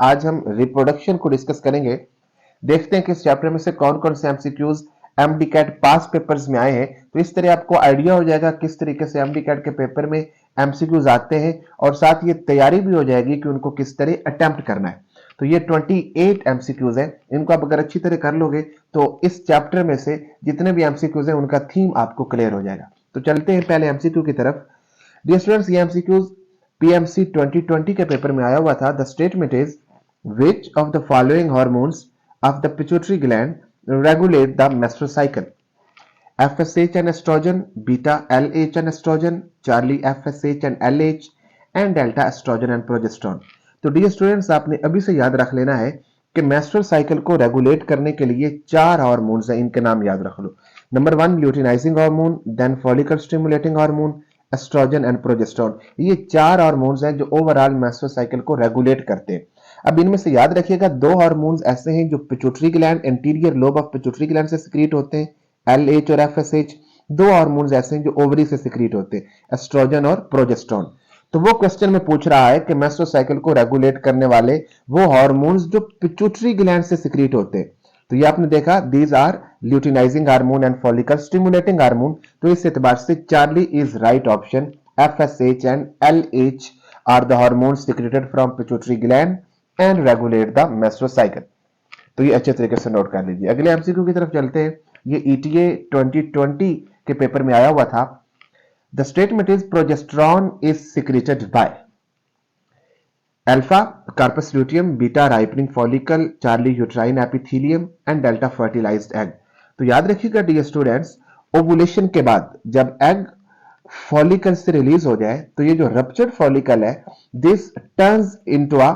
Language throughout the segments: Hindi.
आज हम रिप्रोडक्शन को डिस्कस करेंगे। देखते हैं कि इस चैप्टर में से कौन कौन से एमसीक्यूज एमडीकैट पास पेपर्स में आए हैं। तो इस तरह आपको आइडिया हो जाएगा किस तरीके से एमडीकैट के पेपर में एमसीक्यूज आते हैं और साथ ये तैयारी भी हो जाएगी कि उनको किस तरह अटेम्प्ट करना है। तो ये 28 एमसीक्यूज है, इनको आप अगर अच्छी तरह कर लोगे तो इस चैप्टर में से जितने भी एमसीक्यूज है उनका थीम आपको क्लियर हो जाएगा। तो चलते हैं पहले एमसीक्यू की तरफ। डियर स्टूडेंट्स, ये एमसीक्यूज पीएमसी 2020 के पेपर में आया हुआ था। The statement is which of the following hormones of the pituitary gland regulate the menstrual cycle? FSH and estrogen, beta LH and estrogen, Charlie FSH and LH, and delta estrogen and progesterone. तो डियर स्टूडेंट्स, आपने अभी से याद रख लेना है कि मेंस्ट्रुअल साइकिल को रेगुलेट करने के लिए 4 हार्मोन्स हैं, इनके नाम याद रख लो। Number 1 luteinizing hormone, then follicle stimulating hormone, estrogen and progesterone. ये 4 हार्मोन्स हैं जो ओवरऑल मेंस्ट्रुअल साइकिल को रेगुलेट करते हैं। अब इनमें से याद रखिएगा 2 हार्मोन्स ऐसे हैं जो pituitary gland, anterior lobe of pituitary gland से सिक्रीट होते हैं, एलएच और एफएसएच। 2 हार्मोन्स ऐसे हैं जो ओवरी से सिक्रीट होते हैं, एस्ट्रोजन और प्रोजेस्टेरोन। तो वो क्वेश्चन में पूछ रहा है कि मेंस्ट्रुअल साइकिल को रेगुलेट करने वाले वो हार्मोन्स जो पिट्यूटरी ग्लैंड से सिक्रीट होते हैं। तो ये आपने देखा, these are luteinising hormone and follicle stimulating hormone. तो इस एतबार से Charlie is right option. FSH and LH are the hormones secreted from pituitary gland and regulate the menstrual cycle. तो ये अच्छे तरीके से नोट कर लीजिए। अगले एमसीक्यू की तरफ चलते हैं। ये ईटीए 2020 के पेपर में आया हुआ था। The statement is progesterone is secreted by alpha corpus luteum, beta ripening follicle, Charlie uterine epithelium and delta fertilised egg. तो याद रखिएगा डियर स्टूडेंट्स, ओवुलेशन के बाद जब एग फॉलिकल से रिलीज हो जाए तो ये जो रप्चर्ड फॉलिकल है, this turns into a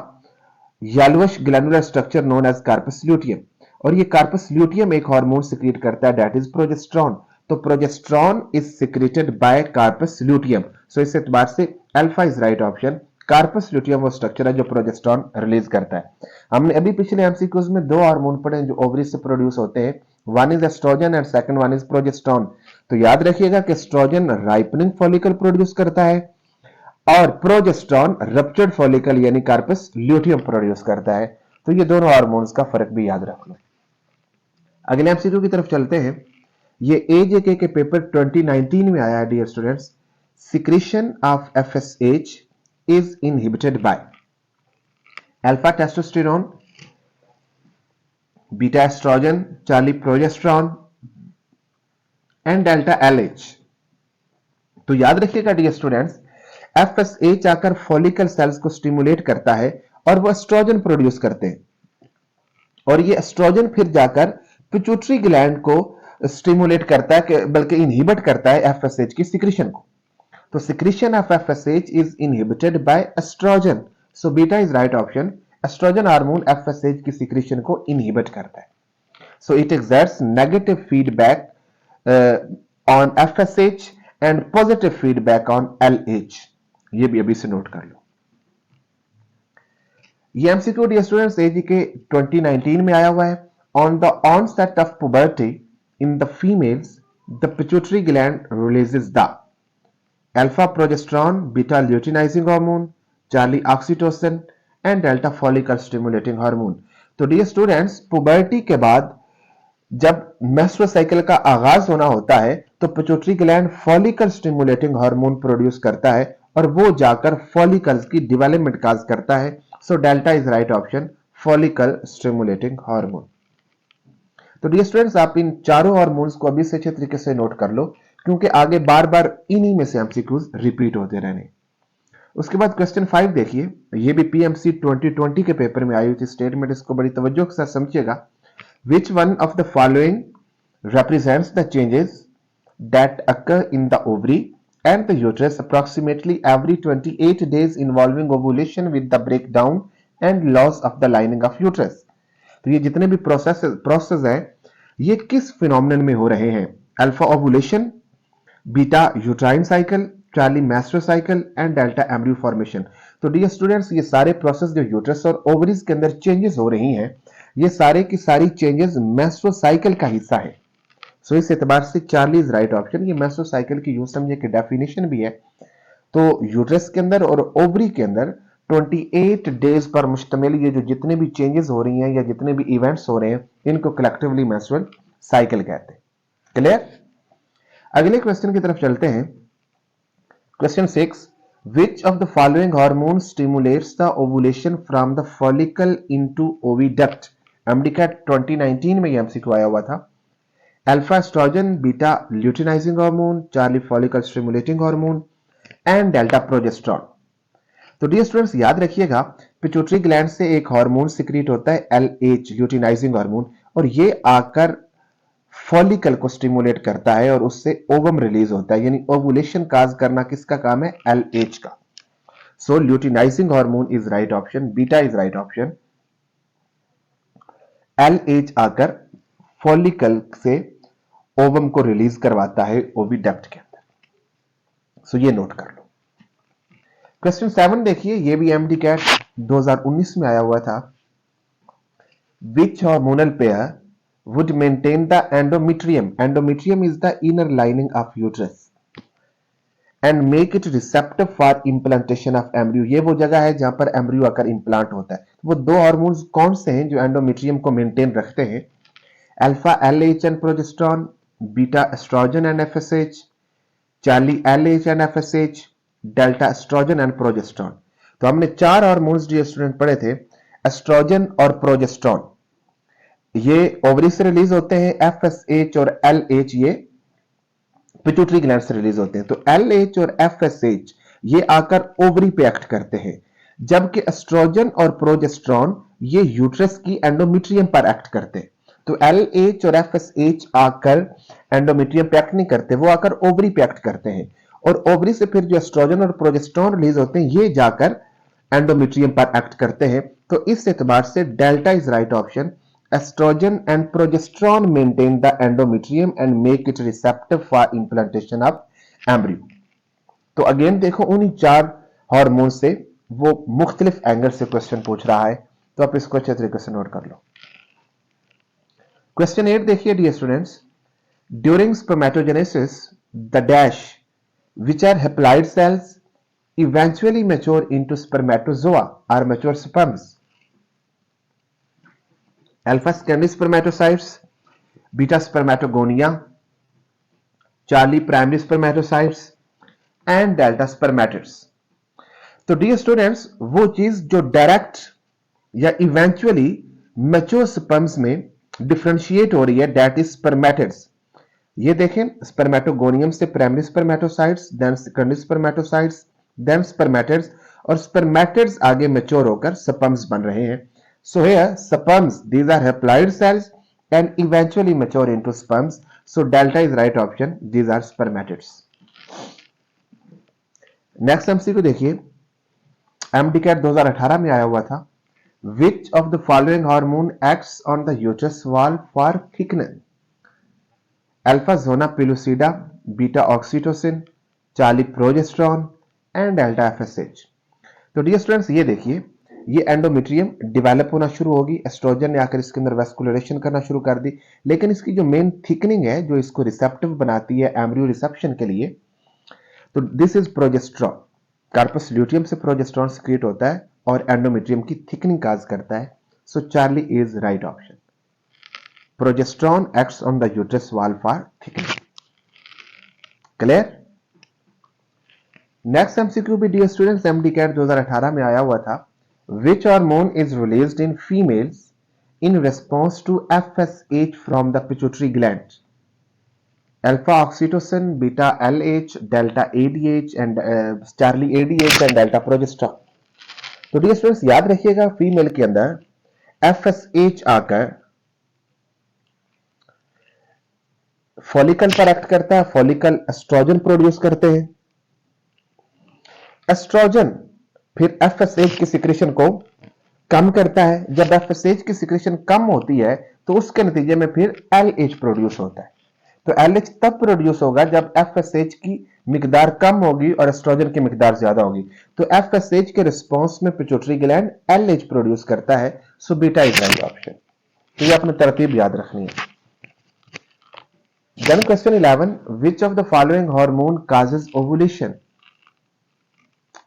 yellowish glandular structure known as corpus luteum. और ये कार्पस ल्यूटियम एक हार्मोन सिक्रीट करता है, दैट इज प्रोजेस्टेरोन। तो progesterone is secreted by corpus luteum. So इस एतबार से alpha is right option. Corpus luteum वो स्ट्रक्चर है जो प्रोजेस्टेरोन रिलीज करता है। हमने अभी पिछले एमसीक्यूज में 2 हार्मोन पढ़े जो ओवरी से प्रोड्यूस होते हैं, one is estrogen and second one is progesterone. तो याद रखिएगा कि एस्ट्रोजन राइपनिंग फॉलिकल प्रोड्यूस करता है और प्रोजेस्टेरोन रप्चर्ड फॉलिकल यानी कार्पस ल्यूटियम प्रोड्यूस करता है। तो ये दोनों हार्मोन्स का फर्क भी याद रख लो। अगले एमसीक्यू की तरफ चलते हैं। ये एजेके के पेपर 2019 में आया है dear students. Secretion of FSH is inhibited by alpha testosterone, beta estrogen, Charlie progesterone and delta LH. तो याद रखिएगा डियर स्टूडेंट्स, एफएसएच आकर फॉलिकल सेल्स को स्टिमुलेट करता है और वो एस्ट्रोजन प्रोड्यूस करते हैं और ये एस्ट्रोजन फिर जाकर पिट्यूटरी ग्लैंड को स्टिमुलेट करता है, बल्कि इनहिबिट करता है एफएसएच की सिक्रीशन को। तो secretion of FSH is inhibited by estrogen. So beta is right option. Estrogen hormone FSH की सिक्रीशन को इनहिबिट करता है। So it exerts negative feedback on FSH and positive feedback on LH. ये भी अभी से नोट कर लो। ये एमसीक्यू डियर स्टूडेंट्स एजीके 2019 में आया हुआ है। On the onset of puberty in the females the pituitary gland releases the alpha progesterone, beta luteinising hormone, Charlie oxytocin and delta follicle stimulating hormone. तो डियर स्टूडेंट्स, पुबर्टी के बाद जब मेंस्ट्रुअल साइकिल का आगाज होना होता है तो pituitary gland follicle stimulating hormone produce करता है और वो जाकर फॉलिकल्स की डेवलपमेंट काज करता है। सो delta is right option, follicle stimulating hormone. तो डियर स्टूडेंट्स, आप इन चारों हार्मोन्स को अभी से अच्छे तरीके से नोट कर लो क्योंकि आगे बार बार इन्हीं में से एमसीक्यूज रिपीट होते रहने। उसके बाद क्वेश्चन 5 देखिए। ये भी पीएमसी 2020 के पेपर में आई हुई थी स्टेटमेंट, इसको बड़ी तवज्जो के साथ समझिएगा। Which one of the following represents the changes that occur in the ovary and the uterus approximately every 28 days involving ovulation with the breakdown and loss of the lining of uterus? तो ये जितने भी प्रोसेस हैं ये किस फिनोमिनन में हो रहे हैं? Alpha ovulation, beta uterine cycle, Charlie menstrual cycle and delta embryo formation. तो डियर स्टूडेंट्स, ये सारे प्रोसेस जो यूट्रस और ओवरीज के अंदर चेंजेस हो रही हैं, ये सारे की सारी चेंजेस मेंस्ट्रुअल साइकिल का हिस्सा है। सो इस एतबार से चार्ली इज राइट ऑप्शन। ये मेंस्ट्रुअल साइकिल की यूं समझे कि डेफिनेशन भी है। तो यूट्रस के अंदर और ओवरी के अंदर 28 डेज पर मुश्तमिल ये जो जितने भी चेंजेस हो रही हैं या जितने भी इवेंट्स हो रहे हैं इनको कलेक्टिवली मेंस्ट्रुअल साइकिल कहते हैं। क्लियर? अगले क्वेश्चन की तरफ चलते हैं। Question 6, which of the following hormone stimulates the ovulation from the follicle into oviduct? MDCAT 2019 में ये एमसीक्यू आया हुआ था। Alpha estrogen, beta luteinising hormone, Charlie follicle stimulating hormone and delta progesterone. तो डियर स्टूडेंट्स याद रखिएगा, पिट्यूटरी ग्लैंड से एक हार्मोन सिक्रीट होता है एलएच ल्यूटिनाइजिंग हार्मोन, और ये आकर फॉलिकल को स्टिमुलेट करता है और उससे ओवम रिलीज होता है, यानी ओवुलेशन काज करना किसका काम है? एलएच का। So luteinizing hormone is right option, beta is right option. LH आकर फॉलिकल से ओवम को रिलीज करवाता है ओविडक्ट के अंदर। सो ये नोट कर लो। क्वेश्चन 7 देखिए, ये भी एमडीकैट 2019 में आया हुआ था। Which hormonal pair would maintain the endometrium. Endometrium is the inner lining of uterus and make it receptive for implantation of embryo. ये वो जगह है जहां पर एम्ब्रियो आकर इंप्लांट होता है। वो दो हार्मोन्स कौन से हैं जो एंडोमेट्रियम को मेंटेन रखते हैं? Alpha LH and progesterone, beta estrogen and FSH, Charlie LH and FSH, delta estrogen and progesterone. तो हमने चार हार्मोन्स जो स्टूडेंट पढ़े थे, एस्ट्रोजन और प्रोजेस्टेरॉन, ये ओवरी से रिलीज होते हैं। एफएसएच और एलएच ये पिट्यूटरी ग्लैंड से रिलीज होते हैं। तो एलएच और एफएसएच ये आकर ओवरी पे एक्ट करते हैं, जबकि एस्ट्रोजन और प्रोजेस्टेरॉन ये यूट्रस की एंडोमेट्रियम पर एक्ट करते हैं। तो एलएच और एफएसएच आकर एंडोमेट्रियम पे एक्ट नहीं करते, वो आकर ओवरी पे एक्ट करते हैं, और ओवरी से फिर जो एस्ट्रोजन और प्रोजेस्टेरॉन रिलीज होते हैं ये जाकर एंडोमेट्रियम पर एक्ट करते हैं। तो इस एतबार से delta is right option. Estrogen and progesterone maintain the endometrium and make it receptive for implantation of embryo. तो अगेन देखो, उन्हीं चार हार्मोन से वो मुख्तलिफ एंगल से क्वेश्चन पूछ रहा है, तो आप इसको अच्छे तरीके से नोट कर लो। क्वेश्चन 8 देखिए dear students, during spermatogenesis the dash which are haploid cells eventually mature into spermatozoa or mature sperms. Alpha secondary spermatocytes, beta spermatogonia, Charlie primary spermatocytes and delta spermatids. तो डियर स्टूडेंट्स, वो चीज जो डायरेक्ट या इवेंचुअली मैच्योर स्पर्म्स में डिफरेंशिएट हो रही है, दैट इज स्पर्मेटिड्स। ये देखें, स्पर्मेटोगोनियम से primary spermatocytes, then secondary spermatocytes, then spermatids, और स्पर्मेटिड्स आगे मैच्योर होकर स्पर्म्स बन रहे हैं। So here sperms, these are haploid cells and eventually mature into sperms. So delta is right option. These are spermatids. Next MCQ देखिए, MDCAT 2018 में आया हुआ था। Which of the following hormone acts on the uterus wall for thickening? Alpha zona pellucida, beta oxytocin, Charlie progesterone and delta FSH. तो डियर स्टूडेंट्स ये देखिए, ये एंडोमेट्रियम डेवलप होना शुरू होगी, एस्ट्रोजन ने आकर इसके अंदर वेस्कुलरेशन करना शुरू कर दी, लेकिन इसकी जो मेन थिकनिंग है जो इसको रिसेप्टिव बनाती है एम्ब्रियो रिसेप्शन के लिए, तो this is progesterone. Corpus luteum से प्रोजेस्टेरॉन सिक्रीट होता है और एंडोमेट्रियम की थिकनिंग काज करता है। So Charlie is right option. Progesterone acts on the uterus wall for thickening. Clear? Next MCQ भी डियर स्टूडेंट्स एमडीकैट 2018 में आया हुआ था। Which hormone is released in females in response to FSH from the pituitary gland? Alpha oxytocin, beta LH, delta ADH and Charlie ADH and delta progesterone. तो डियर स्टूडेंट्स याद रखिएगा, फीमेल के अंदर FSH आकर फॉलिकल पर एक्ट करता है, फॉलिकल एस्ट्रोजन प्रोड्यूस करते हैं। एस्ट्रोजन फिर एफएसएच की सिक्रेशन को कम करता है। जब एफएसएच की सिक्रेशन कम होती है तो उसके नतीजे में फिर एलएच प्रोड्यूस होता है। तो एलएच तब प्रोड्यूस होगा जब एफएसएच की मिकदार कम होगी और एस्ट्रोजन की मिकदार ज्यादा होगी। तो एफएसएच के रिस्पॉन्स में पिट्यूटरी ग्लैंड एलएच प्रोड्यूस करता है। So beta is right option. तो ये अपनी तरतीब याद रखनी है। Then question 11, which of the following hormone causes ovulation?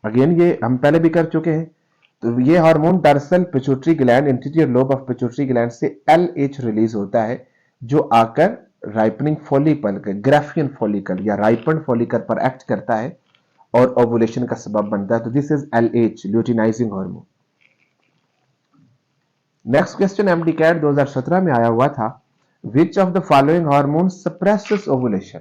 Again ये हम पहले भी कर चुके हैं। तो ये हार्मोन दरअसल pituitary gland, interior lobe of pituitary gland से LH रिलीज होता है, जो आकर राइपनिंग फॉलिकल, ग्राफियन फॉलिकल या राइपन फॉलिकल पर एक्ट करता है और ओवुलेशन का सबब बनता है। तो this is LH, luteinizing hormone. Next question MDCAT 2017 में आया हुआ था, which of the following hormone suppresses ovulation.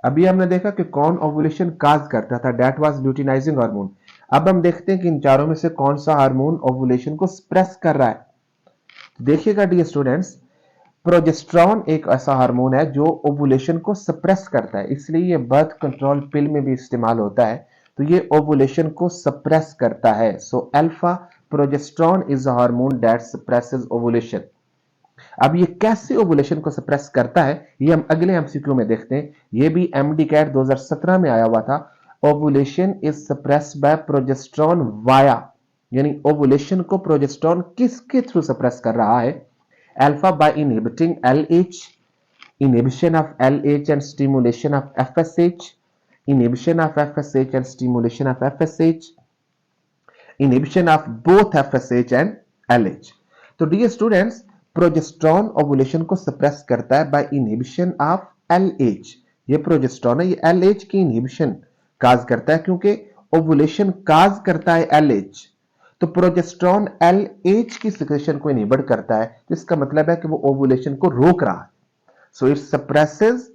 अभी हमने देखा कि कौन ओवुलेशन काज करता था, दैट वाज ल्यूटिनाइजिंग हार्मोन। अब हम देखते हैं कि इन चारों में से कौन सा हार्मोन ओवुलेशन को सप्रेस कर रहा है। देखिएगा डियर स्टूडेंट्स, प्रोजेस्टेरॉन एक ऐसा हार्मोन है जो ओवुलेशन को सप्रेस करता है, इसलिए ये बर्थ कंट्रोल पिल में भी इस्तेमाल होता है। तो ये ओवुलेशन को सप्रेस करता है। So alpha progesterone is a hormone that suppresses ovulation. अब ये कैसे ओवुलेशन को सप्रेस करता है, ये हम अगले एमसीक्यू में देखते हैं। ये भी एमडीकैट 2017 में आया हुआ था। Ovulation is suppressed bye progesterone via, यानी ओवुलेशन को प्रोजेस्टेरॉन किसके थ्रू सप्रेस कर रहा है? Alpha by inhibiting LH, inhibition of LH and stimulation of FSH, inhibition of FSH and stimulation of FSH, inhibition of both FSH and LH। तो डियर स्टूडेंट्स, प्रोजेस्टेरॉन ओवुलेशन को सप्रेस करता है बाय इनहिबिशन ऑफ LH। ये प्रोजेस्टेरॉन है, ये LH की इनहिबिशन काज करता है, क्योंकि ओवुलेशन काज करता है LH, तो प्रोजेस्टेरॉन LH की सिक्रेशन को इनहिबिट करता है, तो इसका मतलब है कि वो ओवुलेशन को रोक रहा है। So it suppresses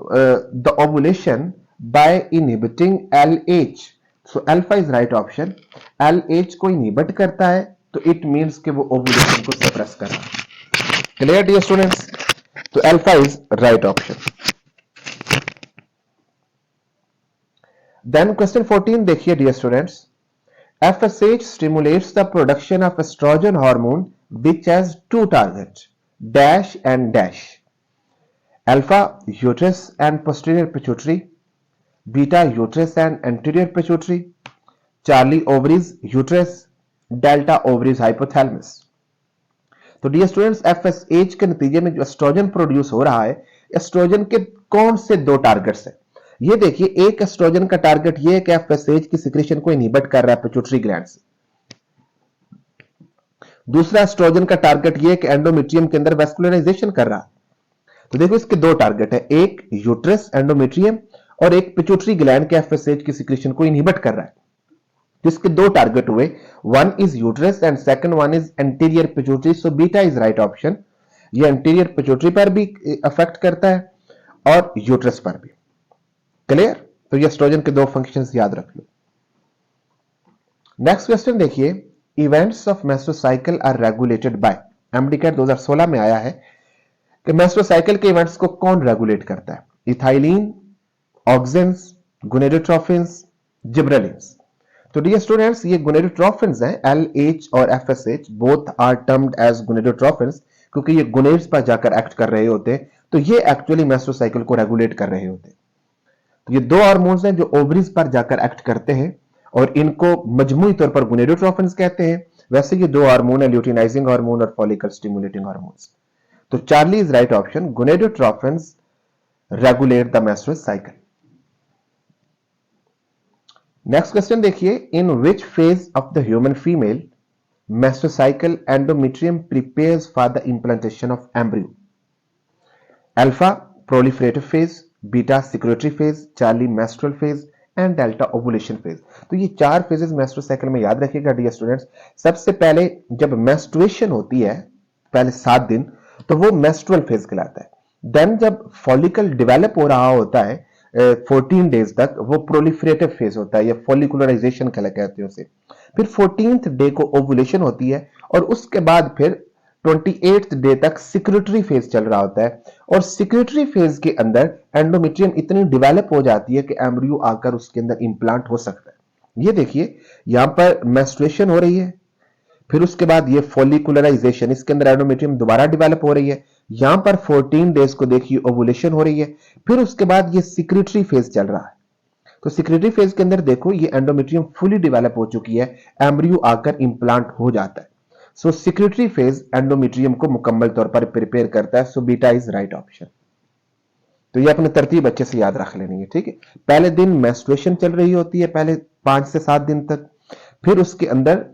the ovulation by inhibiting LH. So alpha is right option. LH को inhibit करता है, तो it means कि वो ovulation को suppress कर रहा है। Clear dear students? तो alpha is right option. Then question 14 देखिए dear students. FSH stimulates the production of estrogen hormone which has two targets, dash and dash. Alpha uterus and posterior pituitary, beta uterus and anterior pituitary, Charlie ovaries uterus, delta ovaries hypothalamus। तो डियर स्टूडेंट्स, FSH के नतीजे में जो एस्ट्रोजन प्रोड्यूस हो रहा है, एस्ट्रोजन के कौन से दो टारगेट्स हैं? ये देखिए, एक एस्ट्रोजन का टारगेट ये है कि FSH की सिक्रेशन को इनहिबिट कर रहा है पिट्यूटरी ग्लैंड से। दूसरा एस्ट्रोजन का टारगेट ये है कि एंडोमेट्रियम के अंदर वेस्कुलराइजेशन कर रहा है। तो देखो, इसके दो टारगेट है, एक यूट्रस एंडोमेट्रियम और एक पिट्यूटरी ग्लैंड के FSH की सिक्रेशन को इनहिबिट कर रहा है। जिसके दो टारगेट हुए, one is uterus and second one is anterior pituitary. So beta is right option. ये एंटीरियर पिट्यूटरी पर भी अफेक्ट करता है और यूट्रस पर भी। क्लियर? तो ये एस्ट्रोजन के दो फंक्शंस याद रख लो। नेक्स्ट क्वेश्चन देखिए, events of menstrual are regulated by. MDCAT 2016 में आया है कि मेस्ट्रुअल के इवेंट्स को कौन रेगुलेट करता है? Ethylene, auxins, gonadotrophins, gibberellins. तो डियर स्टूडेंट्स, ये गोनेडोट्रोफिन्स हैं, LH और FSH both are termed as gonadotrophins, क्योंकि ये गोनेड्स पर जाकर एक्ट कर रहे होते हैं, तो ये एक्चुअली मेस्ट्रुअल को रेगुलेट कर रहे होते हैं। तो ये दो हार्मोन्स हैं जो ओवरीज पर जाकर एक्ट करते हैं और इनको मजमूई तौर पर गोनेडोट्रोफिन्स कहते हैं। वैसे ये दो हार्मोन है, ल्यूटिनाइजिंग हार्मोन और फॉलिकल स्टिमुलेटिंग हार्मोन्स। तो Charlie is right option. Gonadotrophins regulate the menstrual cycle. Next question देखिए, in which phase of the human female menstrual cycle endometrium prepares for the implantation of embryo? Alpha proliferative phase, beta secretory phase, Charlie menstrual phase and delta ovulation phase. तो ये चार फेजेस मेंस्ट्रुअल साइकिल में याद रखिएगा डियर स्टूडेंट्स। सबसे पहले जब मेंस्ट्रुएशन होती है, पहले 7 दिन, तो वो मेंस्ट्रुअल फेज कहलाता है। देन जब फॉलिकल डेवलप हो रहा होता है 14 डेज तक, वो प्रोलिफरेटिव फेज होता है या फॉलिकुलराइजेशन कहते हैं उसे। फिर 14th डे को ओवुलेशन होती है और उसके बाद फिर 28th डे तक सिक्रेटरी फेज चल रहा होता है। और सिक्रेटरी फेज के अंदर एंडोमेट्रियम इतनी डेवलप हो जाती है कि एम्ब्रियो आकर उसके अंदर इंप्लांट हो सकता है। ये देखिए, यहां पर मेंस्ट्रुएशन हो रही है, फिर उसके बाद ये फॉलिकुलराइजेशन, इसके अंदर एंडोमेट्रियम दोबारा डेवलप हो रही है। यहां पर 14 डेज को देखिए ओवुलेशन हो रही है, फिर उसके बाद ये सिक्रेटरी फेज चल रहा है। तो सिक्रेटरी फेज के अंदर देखो, ये एंडोमेट्रियम फुली डेवलप हो चुकी है, एम्ब्रियो आकर इंप्लांट हो जाता है। सो सिक्रेटरी फेज एंडोमेट्रियम को मुकम्मल तौर पर प्रिपेयर करता है। So beta is right option. तो ये अपनी तरतीब अच्छे से याद रख लेनी है, ठीक है। पहले दिन मेंस्ट्रुएशन चल रही होती है, पहले 5 से 7 दिन तक, फिर उसके अंदर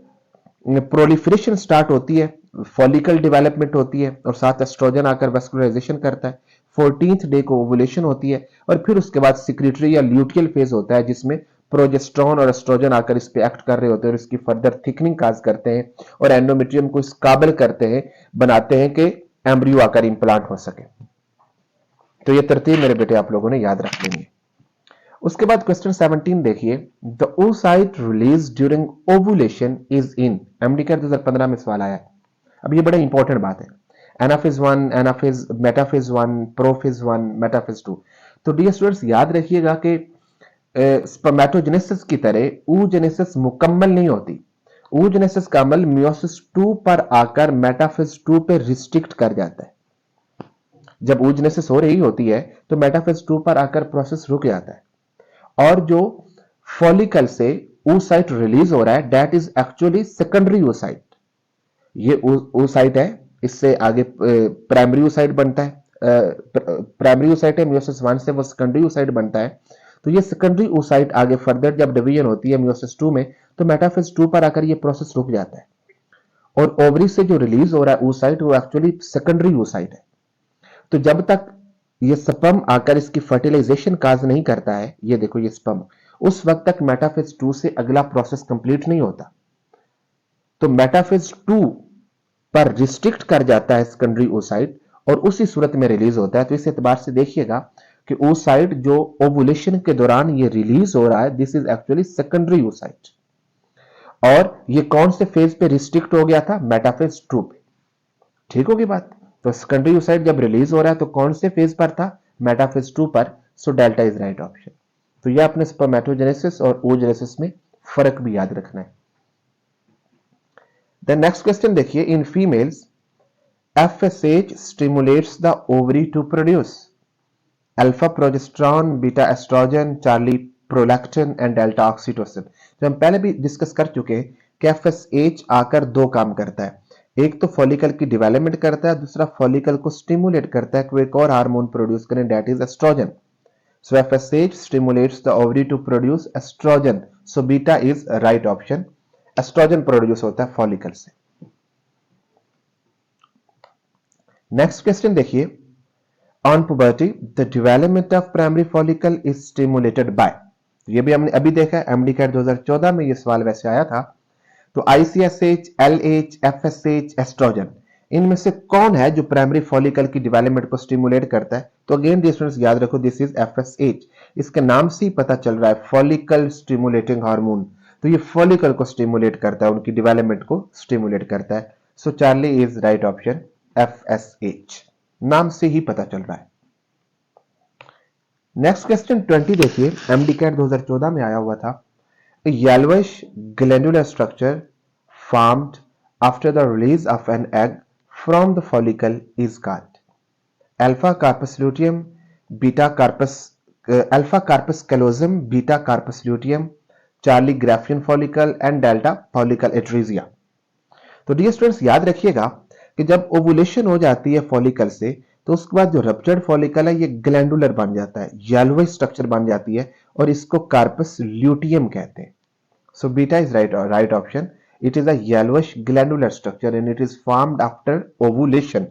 प्रोलिफरेशन स्टार्ट होती है, फॉलिकल डेवलपमेंट होती है और साथ एस्ट्रोजन आकर वेस्कुलराइजेशन करता है। 14th डे को ओवुलेशन होती है और फिर उसके बाद सिक्रेटरी या ल्यूटियल फेज होता है जिसमें प्रोजेस्ट्रॉन और एस्ट्रोजन आकर इस पे एक्ट कर रहे होते हैं और इसकी फर्दर थिकनिंग काज करते हैं और एंडोमेट्रियम को इस काबिल करते हैं, बनाते हैं कि एम्ब्रियो आकर इंप्लांट हो सके। तो ये तरतीब मेरे बेटे आप लोगों ने याद रख लेनी है। उसके बाद क्वेश्चन 17 देखिए, the oocyte release during ovulation is in, MDCAT 2015 में सवाल आया है। अब ये बड़ा इंपॉर्टेंट बात है। Anaphase 1, anaphase, metaphase 1, prophase 1, metaphase 2। तो डियर स्टूडेंट्स याद रखिएगा कि स्पर्मेटोजेनेसिस की तरह oogenesis मुकम्मल नहीं होती। oogenesis का अमल मियोसिस 2 पर आकर मेटाफेज 2 पे रिस्ट्रिक्ट कर जाता है। जब oogenesis हो रही होती है तो मेटाफेज 2 पर आकर प्रोसेस रुक जाता है और जो फॉलिकल से oocyte रिलीज हो रहा है that is actually secondary oocyte। ये oocyte है, इससे आगे प्राइमरी oocyte बनता है। प्राइमरी oocyte है मियोसिस 1 से, वो सेकेंडरी oocyte बनता है। तो ये सेकेंडरी oocyte आगे फर्दर जब डिवीजन होती है मियोसिस 2 में तो मेटाफेज 2 पर आकर ये प्रोसेस रुक जाता है और ओवरी से जो रिलीज हो रहा है oocyte वो एक्चुअली सेकेंडरी oocyte है। तो जब तक ये स्पर्म आकर इसकी फर्टिलाइजेशन काज नहीं करता है, ये देखो ये स्पर्म, उस वक्त तक मेटाफेज 2 से अगला प्रोसेस कंप्लीट नहीं होता। तो मेटाफेज 2 पर रिस्ट्रिक्ट कर जाता है सेकेंडरी oocyte और उसी सूरत में रिलीज होता है। तो इस एतबार से देखिएगा कि oocyte जो ओवुलेशन के दौरान ये रिलीज हो रहा है this is actually secondary oocyte और ये कौन से फेज पे रिस्ट्रिक्ट हो गया था? मेटाफेज 2 पे। ठीक होगी बात? तो सेकेंडरी oocyte जब रिलीज हो रहा है तो कौन से फेज पर था? मेटाफेज 2 पर। सो डेल्टा इज राइट ऑप्शन। तो यह अपने स्पर्मेटोजेनेसिस और oogenesis में फर्क भी याद रखना है। द नेक्स्ट क्वेश्चन देखिए, in females FSH stimulates the ovary to produce alpha progesterone, beta estrogen, Charlie prolactin and delta oxytocin. तो हम पहले भी डिस्कस कर चुके हैं कि FSH आकर दो काम करता है, एक तो फॉलिकल की डेवलपमेंट करता है, दूसरा फॉलिकल को स्टिमुलेट करता है कि एक और हार्मोन प्रोड्यूस करें that is estrogen. So FSH stimulates the ovary to produce estrogen. So beta is right option. Estrogen produce होता है फॉलिकल से। नेक्स्ट क्वेश्चन देखिए, on puberty the development of primary follicle is stimulated by. ये भी हमने अभी देखा है, एमडीकैट 2014 में ये सवाल वैसे आया था। तो ICSH, LH, FSH, एस्ट्रोजन, इनमें से कौन है जो प्राइमरी फॉलिकल की डेवलपमेंट को स्टिमुलेट करता है? तो अगेन स्टूडेंट्स याद रखो दिस इज FSH। इसके नाम से ही पता चल रहा है फॉलिकल स्टिमुलेटिंग हार्मोन। तो ये फॉलिकल को स्टिमुलेट करता है, उनकी डेवलपमेंट को स्टिमुलेट करता है। So Charlie is right option, FSH नाम से ही पता चल रहा है। नेक्स्ट क्वेश्चन 20 देखिए, एमडीकैट 2014 में आया हुआ था। A yellowish glandular structure formed after the release of an egg from the follicle is called alpha carpus luteum, alpha carpus callosum, beta carpus luteum, charlie graffian follicle and delta follicle atresia। तो डियर स्टूडेंट्स याद रखिएगा कि जब ओवुलेशन हो जाती है फॉलिकल से तो उसके बाद जो रप्चर्ड फॉलिकल है ये ग्लैंडुलर बन जाता है, येलोइश स्ट्रक्चर बन जाती है और इसको कार्पस ल्यूटियम कहते हैं। So beta is right option. It is a yellowish glandular structure and it is formed after ovulation.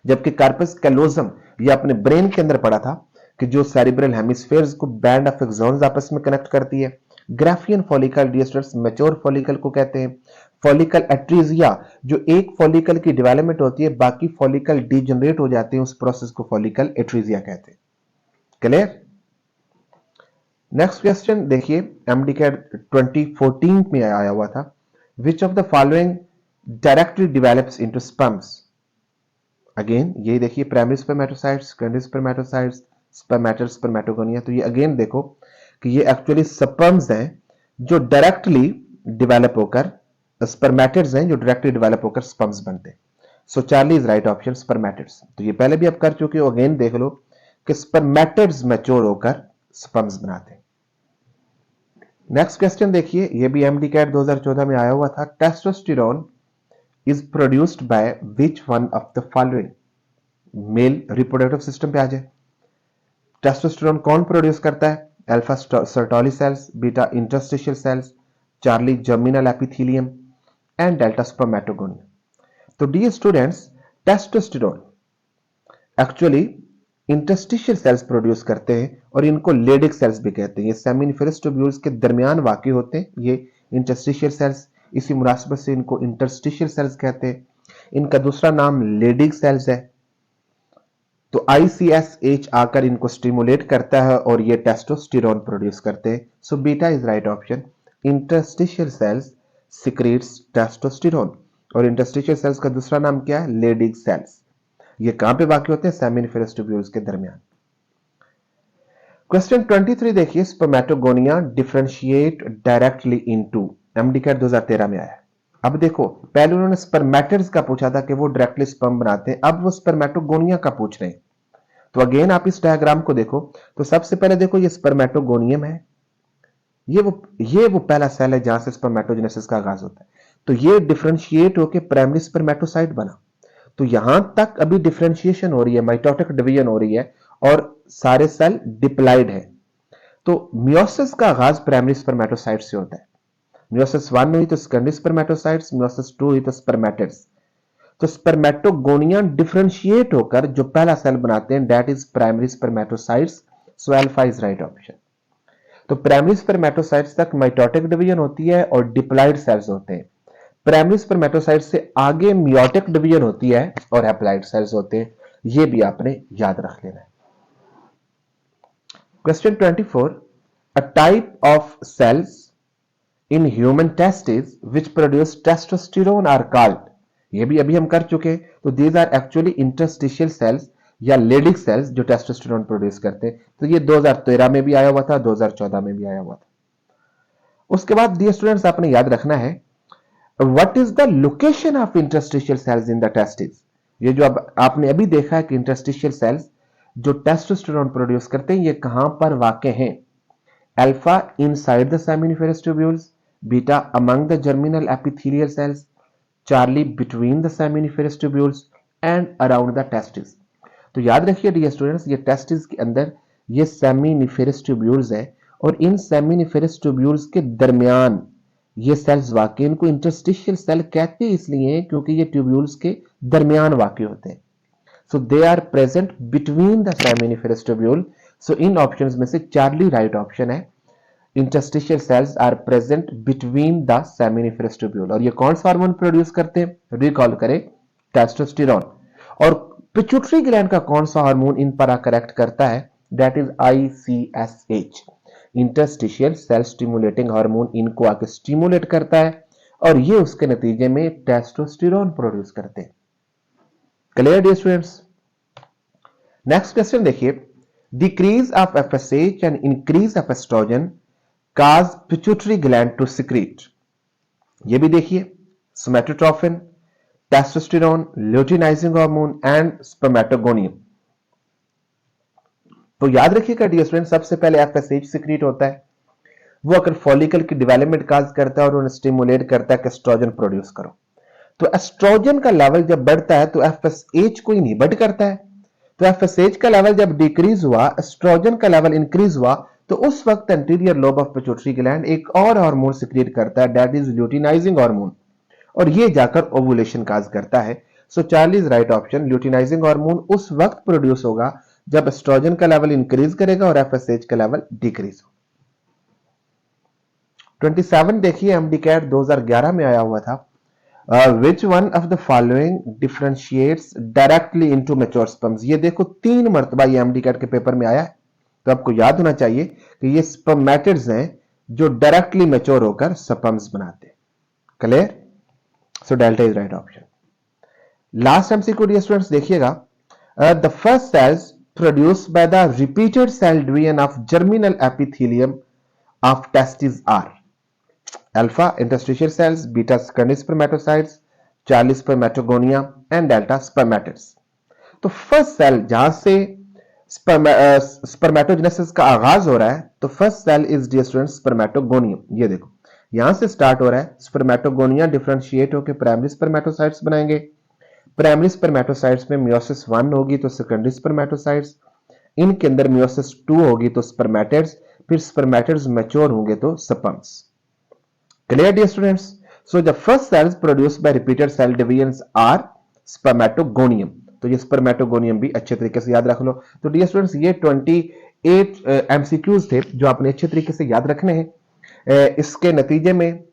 जबकि कार्पस कैलोजम ये अपने ब्रेन के अंदर पड़ा था कि जो सेरिब्रल हेमिस्फेयर्स को बैंड ऑफ एक्सॉन्स आपस में कनेक्ट करती है। Graafian follicle dear students mature follicle को कहते हैं। फॉलिकल एट्रीजिया जो एक फॉलिकल की डेवलपमेंट होती है बाकी फॉलिकल डिजनरेट हो जाते हैं उस प्रोसेस को फॉलिकल एट्रीजिया कहते हैं। क्लियर? नेक्स्ट क्वेश्चन देखिए, एमडीकैट 2014 में आया हुआ था। Which of the following directly develops into sperms. Again ये देखिए, primary spermatocytes, secondary spermatocytes, spermatid, spermatogonia. तो ये अगेन देखो कि ये एक्चुअली स्पर्म्स हैं जो डायरेक्टली डेवलप होकर, स्पर्मेटिड्स हैं जो डायरेक्टली डेवलप होकर स्पर्म्स बनते हैं। So Charlie is right option, spermatids. तो ये पहले भी आप कर चुके हो, अगेन देख लो कि स्पर्मेटिड्स मैच्योर होकर स्पर्म्स बनाते हैं। नेक्स्ट क्वेश्चन देखिए, ये भी एमडीकैट 2014 में आया हुआ था। Testosterone is produced by which one of the following. Male reproductive system पे आ जाए। टेस्टोस्टेरोन कौन प्रोड्यूस करता है? Alpha Sertoli cells, beta interstitial cells, Charlie germinal epithelium and delta spermatogonium. तो dear students, testosterone actually interstitial cells produce करते हैं और इनको लेडिक सेल्स भी कहते हैं। ये सेमिनिफेरस ट्यूब्यूल्स के दरमियान वाक़ई होते हैं ये इंटरस्टिशियल सेल्स, इसी मुनासिबत से इनको इंटरस्टिशियल सेल्स कहते हैं। इनका दूसरा नाम लेडिक सेल्स है। तो ICSH आकर इनको स्टिमुलेट करता है और ये टेस्टोस्टेरोन प्रोड्यूस करते हैं। सो beta is right option. Interstitial cells secretes testosterone और इंटरस्टिशियल सेल्स का दूसरा नाम क्या है? Leydig cells. ये कहां पे वाक़ई होते हैं? सेमिनिफेरस ट्यूब्यूल्स के दरमियान। क्वेश्चन 23 देखिए, spermatogonia differentiate directly into, MDCAT 2013 में आया है। अब देखो, पहले उन्होंने स्पर्मेटिड्स का पूछा था कि वो डायरेक्टली स्पर्म बनाते हैं, अब वो स्पर्मेटोगोनिया का पूछ रहे हैं। तो अगेन आप इस डायग्राम को देखो, तो सबसे पहले देखो ये स्पर्मेटोगोनियम है, ये वो पहला सेल है जहां से स्पर्मेटोजेनेसिस का आगाज होता है। तो ये डिफरेंशिएट होकर प्राइमरी स्पर्मेटोसाइट बना। तो यहां तक अभी डिफरेंशिएशन हो रही है, माइटोटिक डिवीजन हो रही है और सारे सेल डिप्लॉइड है। तो मियोसिस का आगाज प्राइमरी स्पर्मेटोसाइट से होता है। मियोसिस 1 हुई तो सेकेंडरी स्पर्मेटोसाइट्स, मियोसिस 2 हुई तो स्पर्मेटिड्स। तो स्पर्मेटोगोनिया डिफरेंशिएट होकर जो पहला सेल बनाते हैं that is primary spermatocytes. So alpha is right option. तो प्राइमरी स्पर्मेटोसाइट्स तक माइटोटिक डिवीजन होती है और डिप्लॉइड सेल्स होते हैं। प्राइमरी स्पर्मेटोसाइट से आगे मियोटिक डिवीजन होती है और हैप्लॉइड सेल्स होते हैं। यह भी आपने याद रख लेना है। Question 24, a type of cells in human testis which produce testosterone are called. ये भी अभी हम कर चुके हैं। तो these are actually interstitial cells या लेडिक सेल्स जो टेस्टोस्टेरोन प्रोड्यूस करते हैं। तो ये 2013 में भी आया हुआ था, 2014 में भी आया हुआ था। उसके बाद डियर स्टूडेंट्स आपने याद रखना है what is the location of interstitial cells in the testis. ये जो अब आपने अभी देखा है कि इंटरस्टिशियल सेल्स जो टेस्टोस्टेरोन प्रोड्यूस करते हैं ये कहां पर वाक़ई हैं? Alpha inside the seminiferous tubules, beta among the germinal epithelial cells, Charlie between the seminiferous tubules and around the testis. तो याद रखिए डियर स्टूडेंट्स, ये टेस्टिस के अंदर ये सेमिनिफेरस ट्यूब्यूल्स है और इन सेमिनिफेरस ट्यूब्यूल्स के दरमियान ये सेल्स वाकई, इनको इंटरस्टिशियल सेल कहते हैं इसलिए क्योंकि ये ट्यूब्यूल्स के दरमियान वाकई होते हैं। So they are present between the seminiferous tubule. So in options में से चार्ली राइट ऑप्शन है। Interstitial cells are present between the seminiferous tubule. और ये कौन सा हार्मोन प्रोड्यूस करते हैं? रिकॉल करें, टेस्टोस्टेरोन। और पिट्यूटरी ग्लैंड का कौन सा हार्मोन इन पर आकर एक्ट करता है? That is ICSH, interstitial cell stimulating hormone इनको आके स्टिमुलेट करता है और ये उसके नतीजे में टेस्टोस्टेरोन प्रोड्यूस करते हैं। Clear dear students? Next question देखिए, decrease of FSH and increase of estrogen cause pituitary gland to secrete. ये भी देखिए, somatotrophin, testosterone, luteinizing hormone and spermatogonium. तो याद रखिएगा डियर स्टूडेंट, सबसे पहले FSH सिक्रीट होता है, वो अगर फॉलिकल की डेवलपमेंट काज करता है और उन्हें स्टिमुलेट करता है कि एस्ट्रोजन प्रोड्यूस करो। तो एस्ट्रोजन का लेवल जब बढ़ता है तो FSH को इनहिबिट करता है। तो FSH का लेवल जब डिक्रीज हुआ, एस्ट्रोजन का लेवल इंक्रीज हुआ, तो उस वक्त anterior lobe of pituitary gland एक और हार्मोन सिक्रीट करता है दैट इज ल्यूटिनाइजिंग हार्मोन और ये जाकर ओवुलेशन काज करता है। So Charlie is right option. Luteinizing hormone उस वक्त प्रोड्यूस होगा जब एस्ट्रोजन का लेवल इंक्रीज करेगा और FSH का लेवल डिक्रीज हो। 27 देखिए, एमडीकैट 2011 में आया हुआ था। विच one of the following differentiates directly into mature sperms. ये देखो 3 मरतबा ये एमडीकैट के पेपर में आया है, तो आपको याद होना चाहिए कि ये स्पर्मेटिड्स हैं जो डायरेक्टली मैच्योर होकर स्पर्म्स बनाते हैं। Clear? So delta is right option. Last MCQ dear students देखिएगा, the first cells produced by the repeated cell division of germinal epithelium of testis are alpha interstitial cells, beta secondary spermatocytes, Charlie spermatogonia and delta spermatids. तो फर्स्ट सेल जहां से स्पर्मेटोजेनेसिस का आगाज हो रहा है, तो first cell is dear students spermatogonium. ये देखो यहां से स्टार्ट हो रहा है, स्पर्मेटोगोनिया डिफरेंशिएट होकर प्राइमरी स्पर्मेटोसाइट्स बनाएंगे। प्राइमरी स्पर्मेटोसाइट्स में मियोसिस 1 होगी तो सेकेंडरी स्पर्मेटोसाइट्स, इनके अंदर मियोसिस 2 होगी तो स्पर्मेटिड्स, फिर स्पर्मेटिड्स मैच्योर होंगे तो sperms. Clear, dear students? So the first cells produced by repeated cell divisions are spermatogonium. तो ये स्पर्मेटोगोनियम भी अच्छे तरीके से याद रख लो। तो डियर स्टूडेंट्स ये 28 एमसीक्यूज थे जो आपने अच्छे तरीके से याद रखने हैं। इसके नतीजे में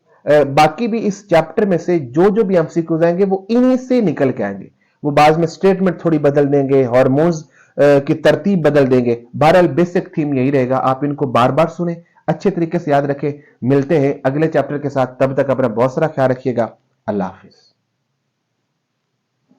बाकी भी इस चैप्टर में से जो जो भी एमसीक्यूज आएंगे वो इन्हीं से निकल के आएंगे। वो बाद में स्टेटमेंट थोड़ी बदल देंगे, हार्मोन्स की तरतीब बदल देंगे। बहरहाल बेसिक थीम यही रहेगा, आप इनको बार बार सुने, अच्छे तरीके से याद रखें। मिलते हैं अगले चैप्टर के साथ, तब तक अपना बहुत सारा ख्याल रखिएगा। अल्लाह हाफिज।